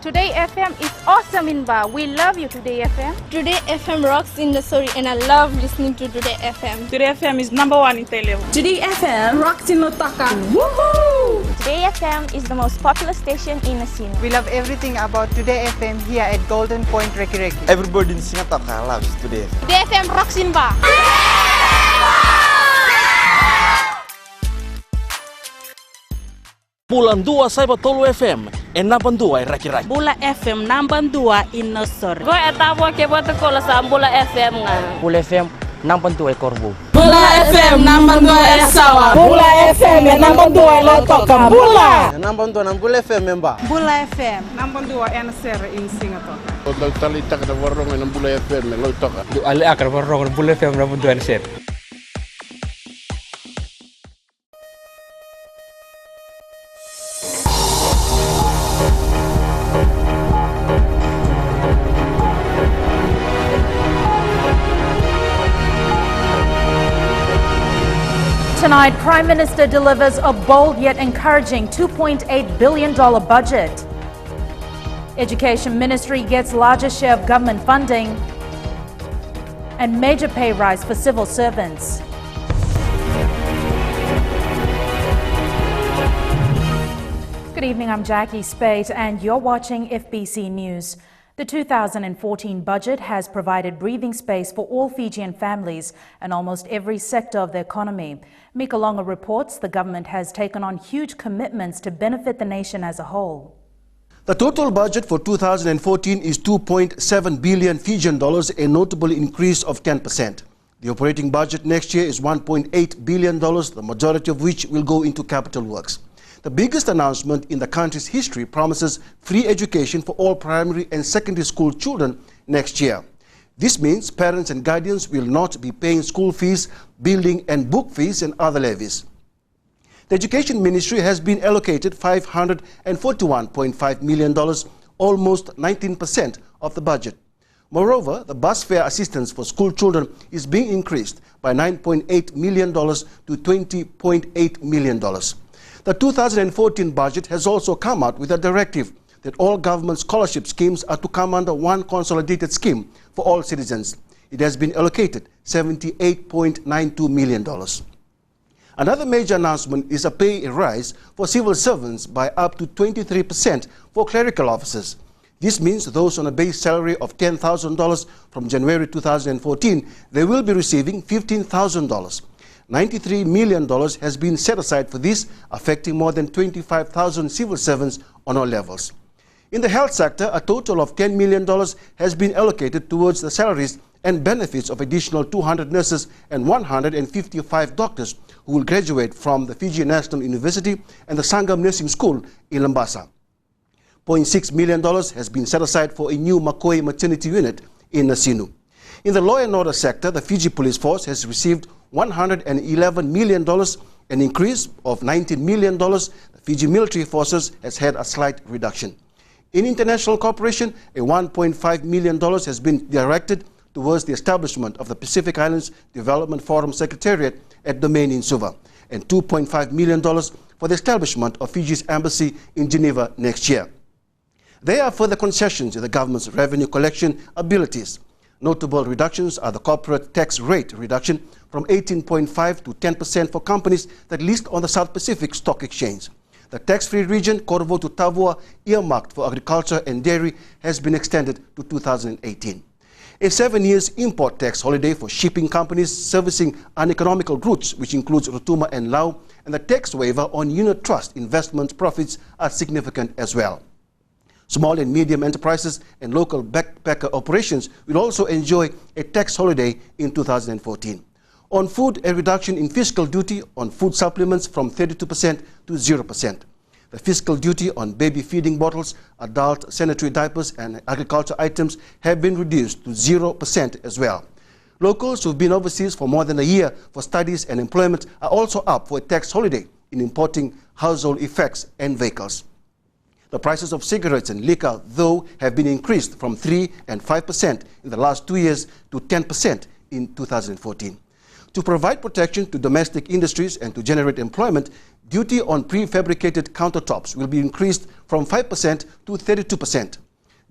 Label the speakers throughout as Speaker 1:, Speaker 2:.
Speaker 1: Today FM is awesome in Ba. We love you, Today FM.
Speaker 2: Today FM rocks in the story, and I love listening to Today FM.
Speaker 3: Today FM is #1 in Telew.
Speaker 4: Today FM rocks in Otaka.
Speaker 2: Woohoo!
Speaker 5: Today FM is the most popular station in Nasino.
Speaker 6: We love everything about Today FM here at Golden Point Reki Reki.
Speaker 7: Everybody in Singapore loves Today FM.
Speaker 2: Today FM rocks in Ba.
Speaker 8: Bulan 2 sa Tolu FM, enapan 2 Raki-Raki.
Speaker 3: Bula FM namban 2 in Nosor.
Speaker 9: Go etapo ke bota kola sa Bula FM nga.
Speaker 10: Bula FM namban 2 Corvo.
Speaker 4: Bula FM namban 2 Sawa.
Speaker 11: Bula FM namban 2 Lotoka. Bula.
Speaker 7: Namban 2 ng Bula FM member.
Speaker 3: Bula FM namban 2 NSR in Singapore.
Speaker 12: Kalau talita kada warung ng Bula FM Lotoka.
Speaker 10: Ali akar warung Bula FM namban 2 NSR.
Speaker 13: Tonight, Prime Minister delivers a bold yet encouraging $2.8 billion budget. Education Ministry gets largest share of government funding and major pay rise for civil servants. Good evening, I'm Jackie Spate and you're watching FBC News. The 2014 budget has provided breathing space for all Fijian families and almost every sector of the economy. Mika Longa reports the government has taken on huge commitments to benefit the nation as a whole.
Speaker 14: The total budget for 2014 is 2.7 billion Fijian dollars, a notable increase of 10%. The operating budget next year is $1.8 billion, the majority of which will go into capital works. The biggest announcement in the country's history promises free education for all primary and secondary school children next year. This means parents and guardians will not be paying school fees, building and book fees and other levies. The Education Ministry has been allocated $541.5 million, almost 19% of the budget. Moreover, the bus fare assistance for school children is being increased by $9.8 million to $20.8 million. The 2014 budget has also come out with a directive that all government scholarship schemes are to come under one consolidated scheme for all citizens. It has been allocated $78.92 million. Another major announcement is a pay rise for civil servants by up to 23% for clerical officers. This means those on a base salary of $10,000 from January 2014, they will be receiving $15,000. $93 million has been set aside for this, affecting more than 25,000 civil servants on all levels. In the health sector, a total of $10 million has been allocated towards the salaries and benefits of additional 200 nurses and 155 doctors who will graduate from the Fiji National University and the Sangam Nursing School in Lambasa. $0.6 million has been set aside for a new Makoi maternity unit in Nasinu. In the law and order sector, the Fiji Police Force has received $111 million, an increase of $19 million. The Fiji Military Forces has had a slight reduction. In international cooperation, a $1.5 million has been directed towards the establishment of the Pacific Islands Development Forum Secretariat at Domain in Suva, and $2.5 million for the establishment of Fiji's embassy in Geneva next year. There are further concessions in the government's revenue collection abilities. Notable reductions are the corporate tax rate reduction from 18.5% to 10% for companies that list on the South Pacific Stock Exchange. The tax-free region, Corvo to Tavua, earmarked for agriculture and dairy, has been extended to 2018. A 7-year import tax holiday for shipping companies servicing uneconomical routes, which includes Rotuma and Lau, and the tax waiver on unit trust investment profits are significant as well. Small and medium enterprises and local backpacker operations will also enjoy a tax holiday in 2014. On food, a reduction in fiscal duty on food supplements from 32% to 0%. The fiscal duty on baby feeding bottles, adult sanitary diapers and agriculture items have been reduced to 0% as well. Locals who've been overseas for more than a year for studies and employment are also up for a tax holiday in importing household effects and vehicles. The prices of cigarettes and liquor, though, have been increased from 3% and 5% in the last 2 years to 10% in 2014. To provide protection to domestic industries and to generate employment, duty on prefabricated countertops will be increased from 5% to 32%.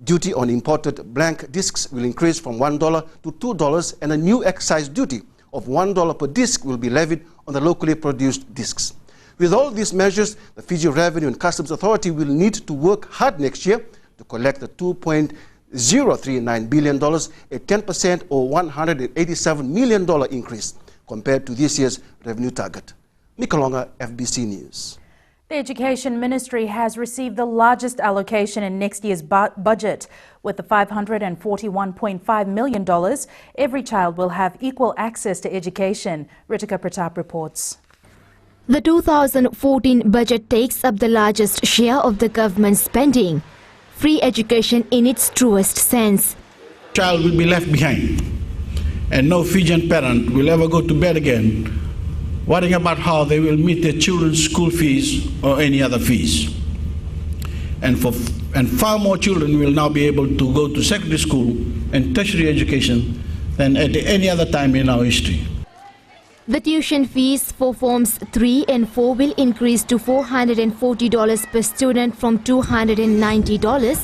Speaker 14: Duty on imported blank discs will increase from $1 to $2, and a new excise duty of $1 per disc will be levied on the locally produced discs. With all these measures, the Fiji Revenue and Customs Authority will need to work hard next year to collect the $2.039 billion, a 10% or $187 million increase compared to this year's revenue target. Mikalonga, FBC News.
Speaker 13: The Education Ministry has received the largest allocation in next year's budget. With the $541.5 million, every child will have equal access to education. Ritika Pratap reports.
Speaker 15: The 2014 budget takes up the largest share of the government's spending. Free education in its truest sense.
Speaker 12: Child will be left behind, and no Fijian parent will ever go to bed again worrying about how they will meet their children's school fees or any other fees. And far more children will now be able to go to secondary school and tertiary education than at any other time in our history.
Speaker 15: The tuition fees for Forms 3 and 4 will increase to $440 per student from $290.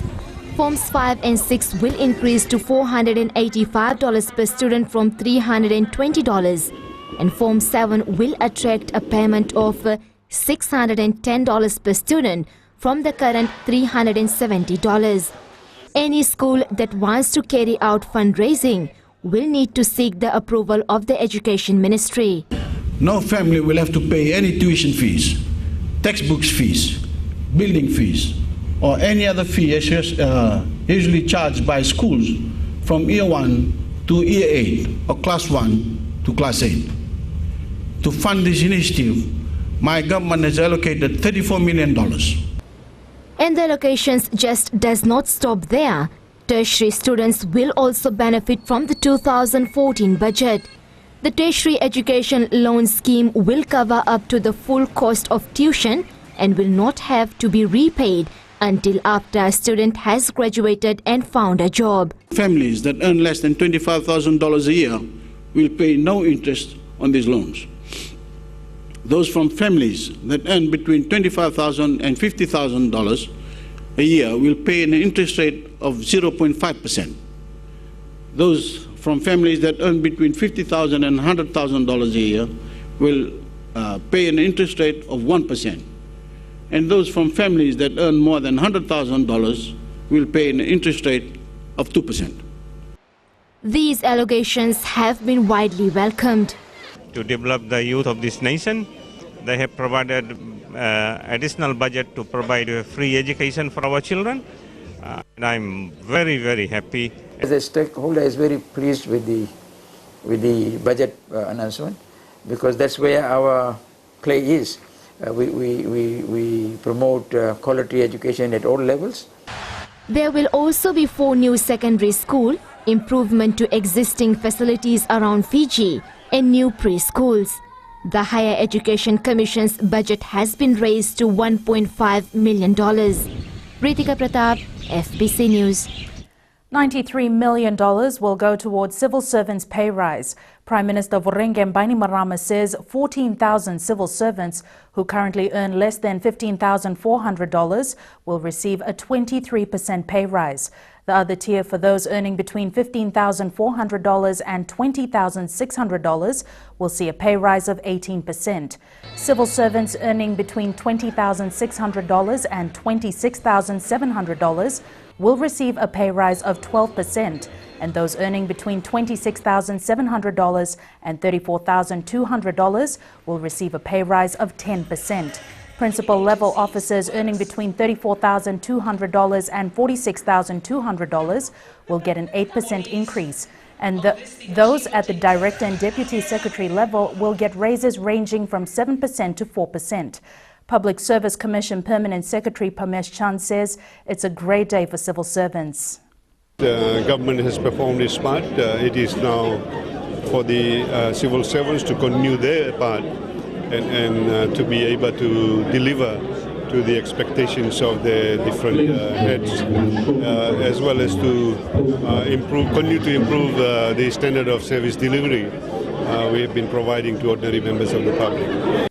Speaker 15: Forms 5 and 6 will increase to $485 per student from $320. And Form 7 will attract a payment of $610 per student from the current $370. Any school that wants to carry out fundraising will need to seek the approval of the Education Ministry.
Speaker 12: No family will have to pay any tuition fees, textbooks fees, building fees, or any other fee usually charged by schools from Year 1 to Year 8 or Class 1 to Class 8. To fund this initiative, my government has allocated $34 million.
Speaker 15: And the allocations just does not stop there. Tertiary students will also benefit from the 2014 budget. The Tertiary Education Loan Scheme will cover up to the full cost of tuition and will not have to be repaid until after a student has graduated and found a job.
Speaker 12: Families that earn less than $25,000 a year will pay no interest on these loans. Those from families that earn between $25,000 and $50,000 a year will pay an interest rate of 0.5%. Those from families that earn between $50,000 and $100,000 a year will pay an interest rate of 1%. And those from families that earn more than $100,000 will pay an interest rate of 2%.
Speaker 15: These allocations have been widely welcomed.
Speaker 16: To develop the youth of this nation, they have provided additional budget to provide free education for our children. And I'm very, very happy.
Speaker 17: As a stakeholder, is very pleased with the budget announcement, because that's where our play is. We promote quality education at all levels.
Speaker 15: There will also be 4 new secondary schools, improvement to existing facilities around Fiji, and new preschools. The Higher Education Commission's budget has been raised to $1.5 million. Ritika Pratap, FBC News.
Speaker 13: $93 million will go towards civil servants' pay rise. Prime Minister Vorengem Bainimarama says 14,000 civil servants who currently earn less than $15,400 will receive a 23% pay rise. The other tier for those earning between $15,400 and $20,600 will see a pay rise of 18%. Civil servants earning between $20,600 and $26,700 will receive a pay rise of 12%, and those earning between $26,700 and $34,200 will receive a pay rise of 10%. Principal level officers earning between $34,200 and $46,200 will get an 8% increase, and those at the director and deputy secretary level will get raises ranging from 7% to 4%. Public Service Commission Permanent Secretary Pamesh Chand says it's a great day for civil servants.
Speaker 12: The government has performed its part. It is now for the civil servants to continue their part and to be able to deliver to the expectations of the different heads, as well as to continue to improve the standard of service delivery
Speaker 18: we have been providing to ordinary members of the public.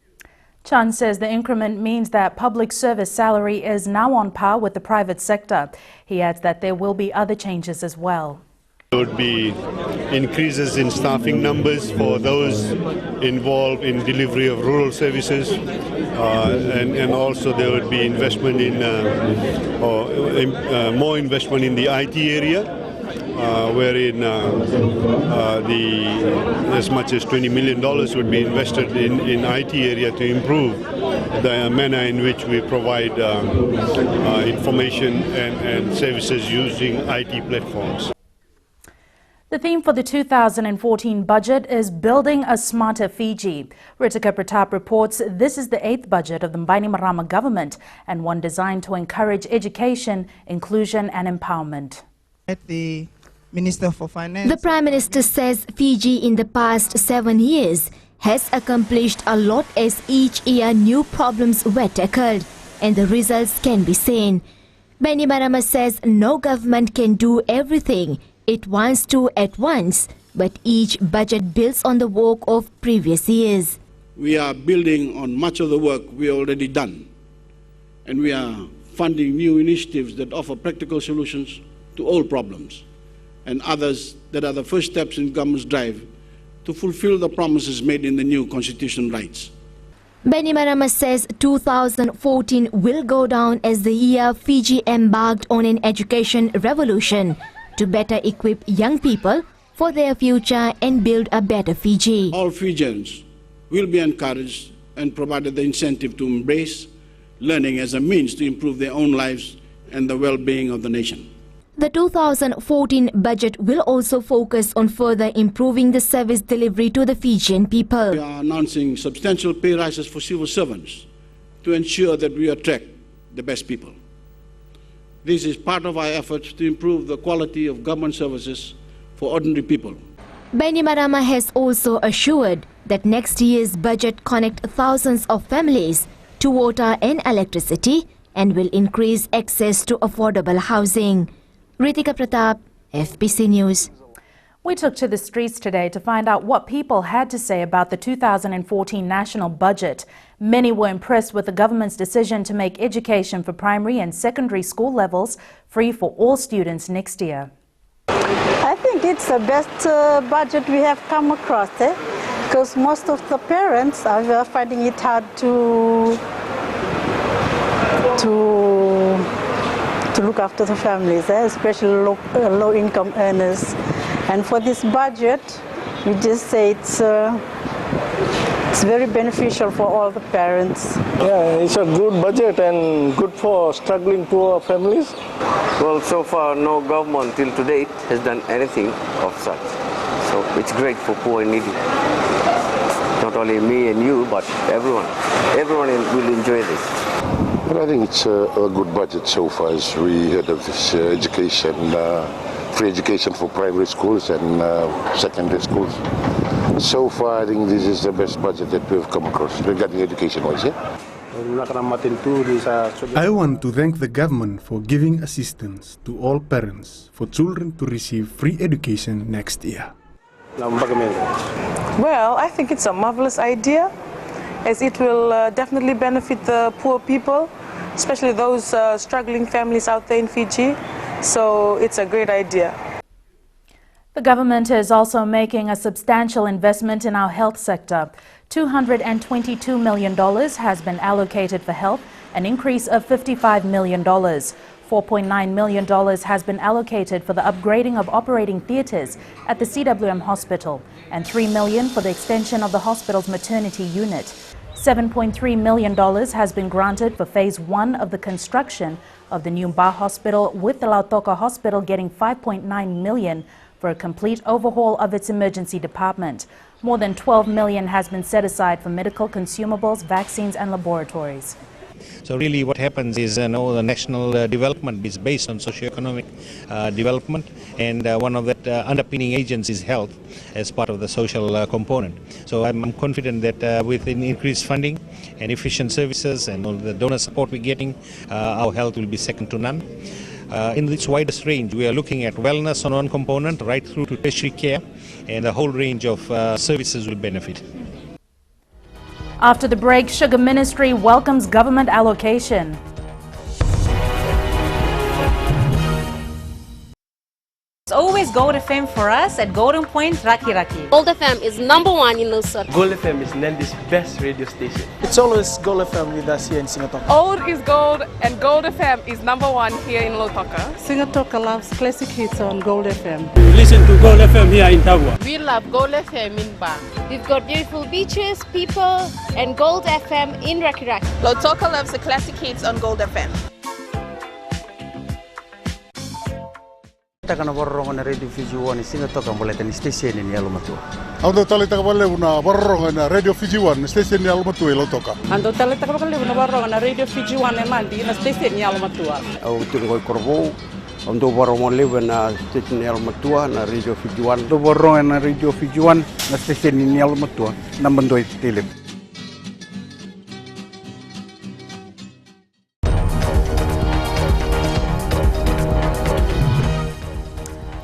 Speaker 13: Chan says the increment means that public service salary is now on par with the private sector. He adds that there will be other changes as well.
Speaker 18: There would be increases in staffing numbers for those involved in delivery of rural services, and also there would be investment in more investment in the IT area, wherein as much as $20 million would be invested in IT area to improve the manner in which we provide information and services using IT platforms.
Speaker 13: The theme for the 2014 budget is Building a Smarter Fiji. Ritika Pratap reports this is the 8th budget of the Bainimarama government and one designed to encourage education, inclusion and empowerment.
Speaker 19: The Minister for Finance.
Speaker 15: The Prime Minister says Fiji in the past 7 years has accomplished a lot as each year new problems were tackled and the results can be seen. Bainimarama says no government can do everything it wants to at once, but each budget builds on the work of previous years.
Speaker 12: We are building on much of the work we already done, and we are funding new initiatives that offer practical solutions to all problems, and others that are the first steps in government's drive to fulfill the promises made in the new constitutional rights.
Speaker 15: Bainimarama says 2014 will go down as the year Fiji embarked on an education revolution to better equip young people for their future and build a better Fiji.
Speaker 12: All Fijians will be encouraged and provided the incentive to embrace learning as a means to improve their own lives and the well-being of the nation.
Speaker 15: The 2014 budget will also focus on further improving the service delivery to the Fijian people.
Speaker 12: We are announcing substantial pay rises for civil servants to ensure that we attract the best people. This is part of our efforts to improve the quality of government services for ordinary people.
Speaker 15: Bainimarama has also assured that next year's budget connect thousands of families to water and electricity and will increase access to affordable housing. Ritika Pratap, FBC News.
Speaker 13: We took to the streets today to find out what people had to say about the 2014 national budget. Many were impressed with the government's decision to make education for primary and secondary school levels free for all students next year.
Speaker 20: I think it's the best budget we have come across, because most of the parents are finding it hard to look after the families, especially low-income earners. And for this budget, we just say it's very beneficial for all the parents.
Speaker 21: Yeah, it's a good budget and good for struggling poor families.
Speaker 22: Well, so far no government till to date has done anything of such. So it's great for poor and needy. Not only me and you, but everyone. Everyone will enjoy this.
Speaker 23: Well, I think it's a good budget so far as we heard of this education, free education for primary schools and secondary schools. So far, I think this is the best budget that we've come across regarding education-wise. Yeah?
Speaker 24: I want to thank the government for giving assistance to all parents for children to receive free education next year.
Speaker 25: Well, I think it's a marvelous idea, as it will definitely benefit the poor people, especially those struggling families out there in Fiji. So it's a great idea.
Speaker 13: The government is also making a substantial investment in our health sector. $222 million has been allocated for health, an increase of $55 million. $4.9 million has been allocated for the upgrading of operating theatres at the CWM hospital and $3 million for the extension of the hospital's maternity unit. $7.3 million has been granted for phase 1 of the construction of the new Ba hospital, with the Lautoka hospital getting $5.9 million for a complete overhaul of its emergency department. More than $12 million has been set aside for medical consumables, vaccines and laboratories.
Speaker 26: So really what happens is the national development is based on socio-economic development, and one of the underpinning agents is health as part of the social component. So I'm confident that with increased funding and efficient services and all the donor support we're getting, our health will be second to none. in its widest range. We are looking at wellness on one component right through to tertiary care, and a whole range of services will benefit.
Speaker 13: After the break, Sugar Ministry welcomes government allocation.
Speaker 3: Always Gold FM for us at Golden Point, Raki Raki.
Speaker 1: Gold FM is #1 in Lusaka.
Speaker 10: Gold FM is Nandi's best radio station.
Speaker 11: It's always Gold FM with us here in Singapore.
Speaker 4: Old is gold, and Gold FM is #1 here in Lusaka.
Speaker 3: Singatoka loves classic hits on Gold FM.
Speaker 10: Listen to Gold FM here in Tabua.
Speaker 4: We love Gold FM in Bang.
Speaker 1: We've got beautiful beaches, people, and Gold FM in Raki Raki.
Speaker 4: Lotoka loves the classic hits on Gold FM.
Speaker 7: Takana borrongan radio Fiji One Singatoka mboletan station ni alumatua.
Speaker 18: Ando tali takabale una borrongan radio Fiji One station ni alumatua Lotoka.
Speaker 3: Ando tala takabale una borrongan radio Fiji One mandi na station ni alumatua.
Speaker 7: Au tulingoi korbo. Ando borrongan lewen na station ni alumatua na radio Fiji One. Ando borrongan na radio Fiji One na station ni alumatua. Nambandoi tele.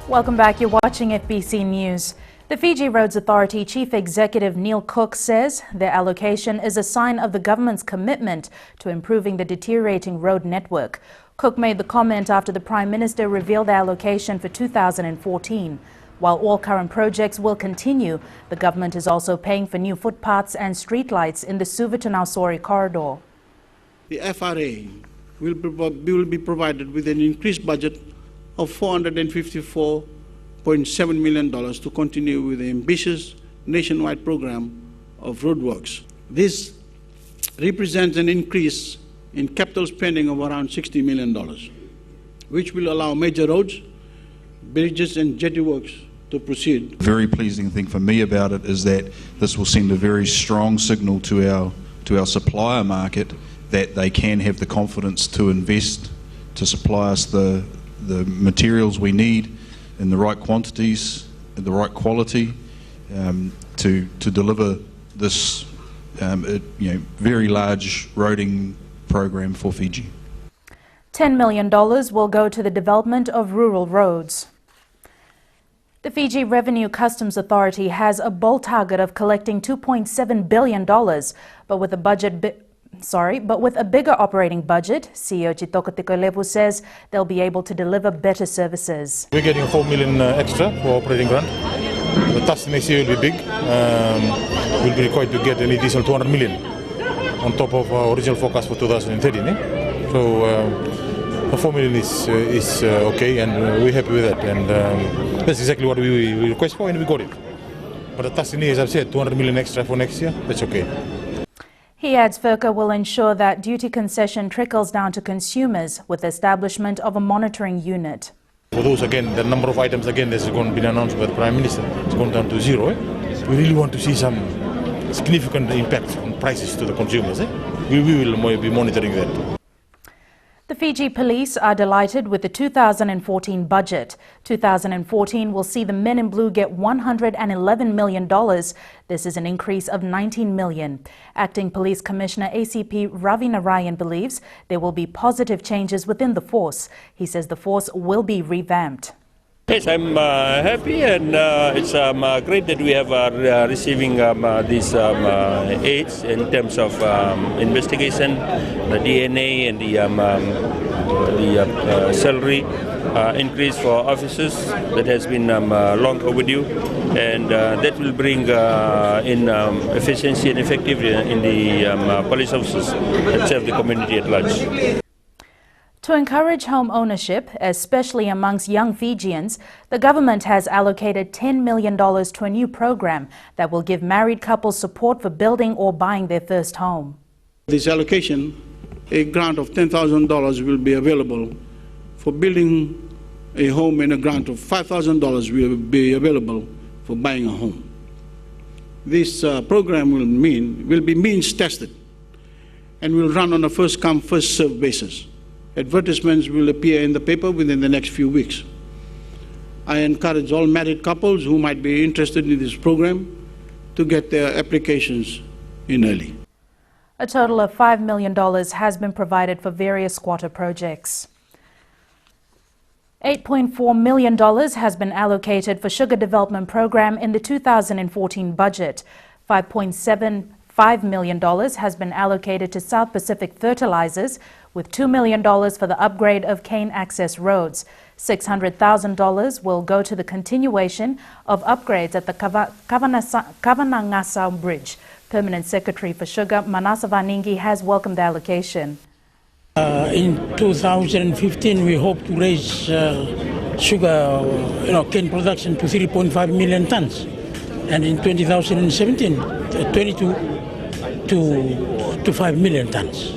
Speaker 13: Welcome back. You're watching FBC News. The Fiji Roads Authority Chief Executive Neil Cook says their allocation is a sign of the government's commitment to improving the deteriorating road network. Cook made the comment after the Prime Minister revealed the allocation for 2014. While all current projects will continue, the government is also paying for new footpaths and streetlights in the Suva to Nausori corridor.
Speaker 12: The FRA will be provided with an increased budget of $454.7 million to continue with the ambitious nationwide program of roadworks. This represents an increase in capital spending of around $60 million, which will allow major roads, bridges and jetty works to proceed.
Speaker 2: The very pleasing thing for me about it is that this will send a very strong signal to our supplier market that they can have the confidence to invest, to supply us the materials we need in the right quantities, in the right quality, to deliver this very large roading program for Fiji.
Speaker 13: $10 million will go to the development of rural roads. The Fiji Revenue Customs Authority has a bold target of collecting $2.7 billion, but with a bigger operating budget, CEO Chitoko Tikolevu says they'll be able to deliver better services.
Speaker 18: We're getting $4 million extra for operating grant. The task next year will be big. We'll be required to get an additional $200 million on top of our original forecast for 2013. So the $4 million is okay, and we're happy with that. And that's exactly what we request for, and we got it. But the task, as I've said, $200 million extra for next year, that's okay.
Speaker 13: He adds FERCA will ensure that duty concession trickles down to consumers with the establishment of a monitoring unit.
Speaker 18: For those, again, the number of items, again, that's going to be announced by the Prime Minister, it's gone down to zero. We really want to see some significant impact on prices to the consumers. We will be monitoring that.
Speaker 13: The Fiji Police are delighted with the 2014 budget. 2014 will see the Men in Blue get $111 million. This is an increase of $19 million. Acting Police Commissioner ACP Ravi Narayan believes there will be positive changes within the force. He says the force will be revamped.
Speaker 10: Yes, I'm happy, and it's great that we have receiving these aids in terms of investigation, the DNA and the salary increase for officers that has been long overdue, and that will bring in efficiency and effectiveness in the police officers that serve the community at large.
Speaker 13: To encourage home ownership, especially amongst young Fijians, the government has allocated $10 million to a new program that will give married couples support for building or buying their first home.
Speaker 12: This allocation, a grant of $10,000 will be available for building a home, and a grant of $5,000 will be available for buying a home. This program will be means tested and will run on a first come, first served basis. Advertisements will appear in the paper within the next few weeks. I encourage all married couples who might be interested in this program to get their applications in early.
Speaker 13: A total of $5 million has been provided for various squatter projects. $8.4 million has been allocated for sugar development program in the 2014 budget. $5.75 million has been allocated to South Pacific Fertilizers, with $2 million for the upgrade of cane access roads. $600,000 will go to the continuation of upgrades at the Kavanangasau Bridge. Permanent Secretary for Sugar, Manasa Vaningi, has welcomed the allocation.
Speaker 5: In 2015, we hope to raise sugar, cane production to 3.5 million tons, and in 2017, 22 to 5 million tons.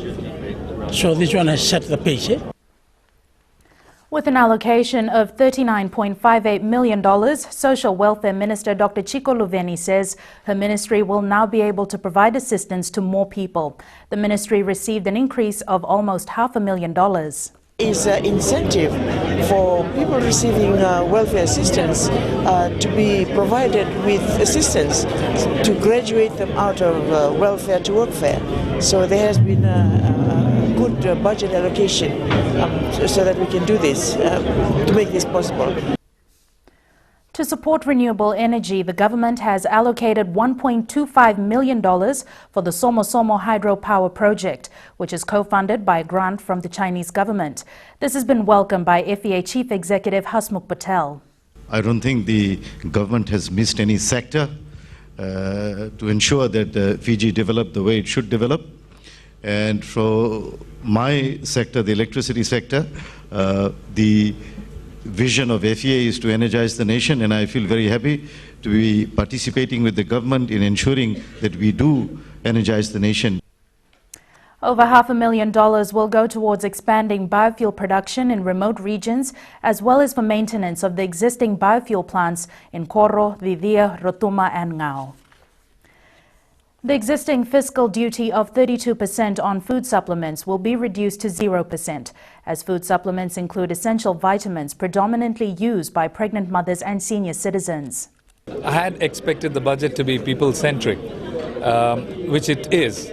Speaker 5: So this one has set the pace.
Speaker 13: With an allocation of $39.58 million, Social Welfare Minister Dr. Chico Luveni says her ministry will now be able to provide assistance to more people. The ministry received an increase of almost $500,000.
Speaker 11: Is an incentive for people receiving welfare assistance to be provided with assistance to graduate them out of welfare to workfare. So there has been a good budget allocation so that we can do this, to make this possible.
Speaker 13: To support renewable energy, the government has allocated $1.25 million for the Somo Somo hydropower project, which is co-funded by a grant from the Chinese government. This has been welcomed by FEA Chief Executive Hasmukh Patel.
Speaker 6: I don't think the government has missed any sector to ensure that Fiji develop the way it should develop. And for my sector, the electricity sector, the vision of FEA is to energize the nation, and I feel very happy to be participating with the government in ensuring that we do energize the nation.
Speaker 13: Over $500,000 will go towards expanding biofuel production in remote regions, as well as for maintenance of the existing biofuel plants in Koro, Vidia, Rotuma and Ngau. The existing fiscal duty of 32% on food supplements will be reduced to 0%, as food supplements include essential vitamins predominantly used by pregnant mothers and senior citizens.
Speaker 8: I had expected the budget to be people-centric, which it is.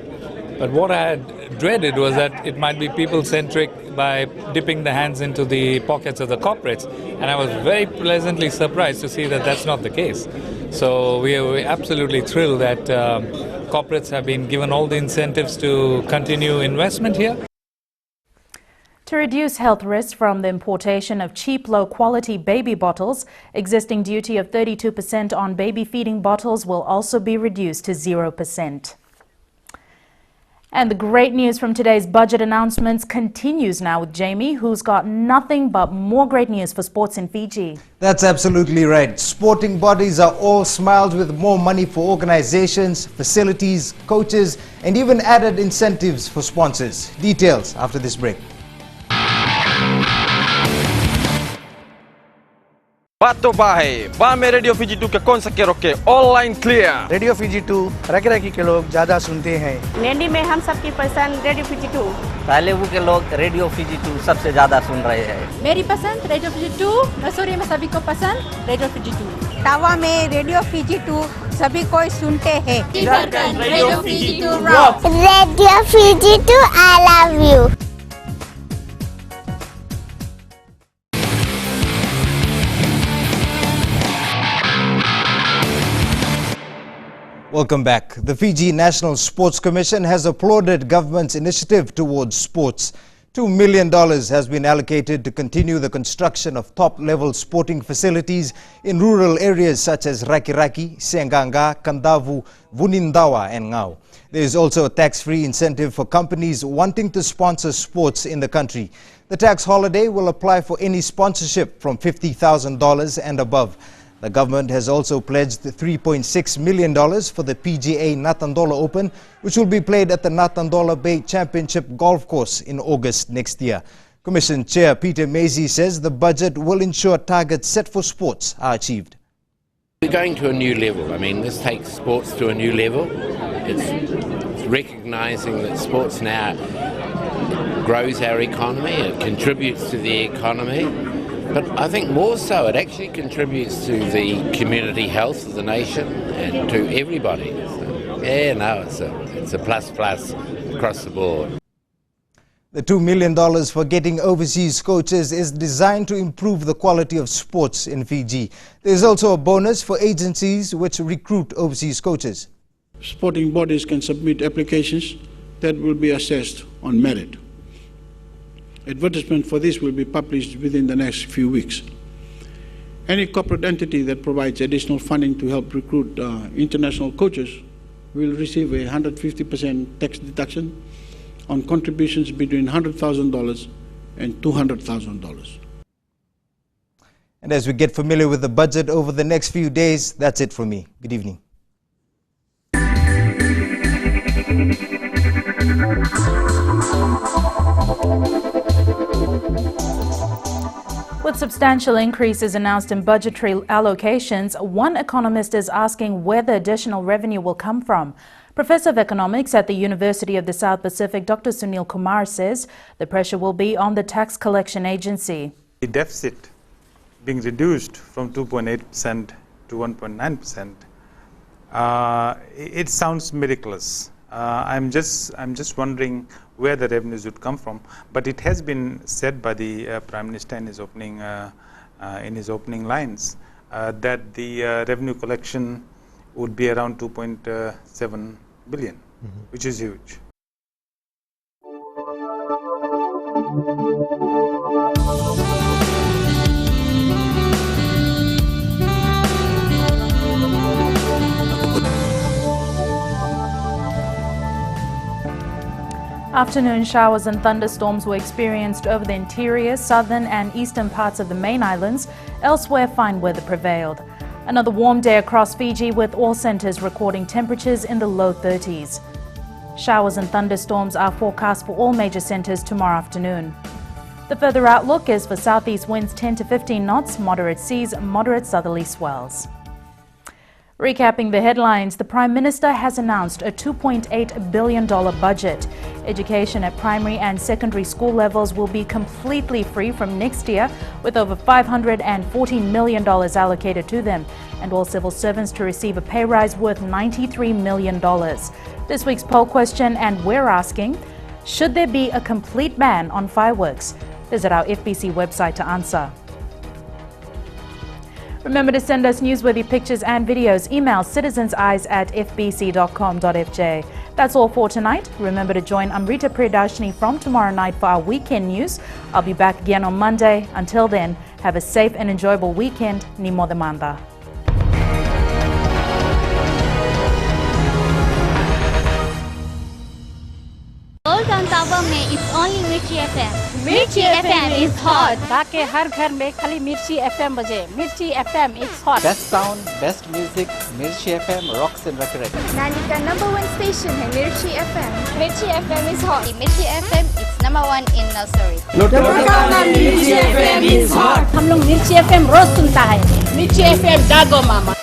Speaker 8: But what I had dreaded was that it might be people-centric by dipping the hands into the pockets of the corporates. And I was very pleasantly surprised to see that that's not the case. So we are absolutely thrilled that corporates have been given all the incentives to continue investment here.
Speaker 13: To reduce health risks from the importation of cheap, low-quality baby bottles, existing duty of 32% on baby feeding bottles will also be reduced to 0%. And the great news from today's budget announcements continues now with Jamie, who's got nothing but more great news for sports in Fiji.
Speaker 9: That's absolutely right. Sporting bodies are all smiles with more money for organizations, facilities, coaches, and even added incentives for sponsors. Details after this break.
Speaker 14: Bato bahe, बामे radio Fiji 2 के कौन सा के रोके online clear
Speaker 16: radio Fiji 2 rocky के लोग ज्यादा सुनते हैं
Speaker 1: नैनी में हम सबकी पसंद रेडियो Fiji 2
Speaker 27: तालेबू के लोग रेडियो Fiji 2 सबसे ज्यादा सुन रहे हैं
Speaker 1: मेरी पसंद रेडियो Fiji 2 मसूरी में सभी को पसंद रेडियो Fiji 2
Speaker 28: टावा में रेडियो Fiji 2 सभी कोई सुनते हैं
Speaker 1: radio Fiji 2 rock
Speaker 28: radio Fiji 2 I love you
Speaker 9: Welcome back. The Fiji National Sports Commission has applauded government's initiative towards sports. $2 million has been allocated to continue the construction of top-level sporting facilities in rural areas such as Rakiraki, Senganga, Kandavu, Vunindawa and Ngau. There is also a tax-free incentive for companies wanting to sponsor sports in the country. The tax holiday will apply for any sponsorship from $50,000 and above. The government has also pledged $3.6 million for the PGA Natandola Open, which will be played at the Natandola Bay Championship Golf Course in August next year. Commission Chair Peter Mazie says the budget will ensure targets set for sports are achieved.
Speaker 29: We're going to a new level. I mean, this takes sports to a new level. It's recognising that sports now grows our economy, it contributes to the economy. But I think more so, it actually contributes to the community health of the nation and to everybody. So, yeah, no, it's a plus across the board.
Speaker 9: The $2 million for getting overseas coaches is designed to improve the quality of sports in Fiji. There is also a bonus for agencies which recruit overseas coaches.
Speaker 12: Sporting bodies can submit applications that will be assessed on merit. Advertisement for this will be published within the next few weeks. Any corporate entity that provides additional funding to help recruit international coaches will receive a 150% tax deduction on contributions between $100,000 and $200,000.
Speaker 9: And as we get familiar with the budget over the next few days, that's it for me. Good evening.
Speaker 13: With substantial increases announced in budgetary allocations, one economist is asking where the additional revenue will come from. Professor of Economics at the University of the South Pacific, Dr. Sunil Kumar, says the pressure will be on the tax collection agency.
Speaker 15: The deficit being reduced from 2.8% to 1.9%, it sounds miraculous. I'm just wondering where the revenues would come from. But it has been said by the Prime Minister in his opening lines that the revenue collection would be around 2.7 billion, which is huge.
Speaker 13: Afternoon showers and thunderstorms were experienced over the interior, southern and eastern parts of the main islands. Elsewhere, fine weather prevailed. Another warm day across Fiji, with all centres recording temperatures in the low 30s. Showers and thunderstorms are forecast for all major centres tomorrow afternoon. The further outlook is for southeast winds 10 to 15 knots, moderate seas, moderate southerly swells. Recapping the headlines, the Prime Minister has announced a $2.8 billion budget. Education at primary and secondary school levels will be completely free from next year, with over $514 million allocated to them, and all civil servants to receive a pay rise worth $93 million. This week's poll question, and we're asking, should there be a complete ban on fireworks? Visit our FBC website to answer. Remember to send us newsworthy pictures and videos. Email citizenseyes@fbc.com.fj. That's all for tonight. Remember to join Amrita Priyadarshini from tomorrow night for our weekend news. I'll be back again on Monday. Until then, have a safe and enjoyable weekend. Nimo Demanda.
Speaker 17: Old Town Tower में it's only Mirchi FM. Mirchi FM is hot.
Speaker 28: ताकि हर घर में खाली मिर्ची FM बजे. Mirchi FM is hot.
Speaker 19: Best sound, best music, Mirchi FM rocks in record.
Speaker 17: Nalika #1 station है Mirchi FM. Mirchi FM is hot. Mirchi FM it's #1 in nursery.
Speaker 28: Mirchi FM is hot. हम लोग Mirchi FM रोज सुनता है. Mirchi FM जागो मामा.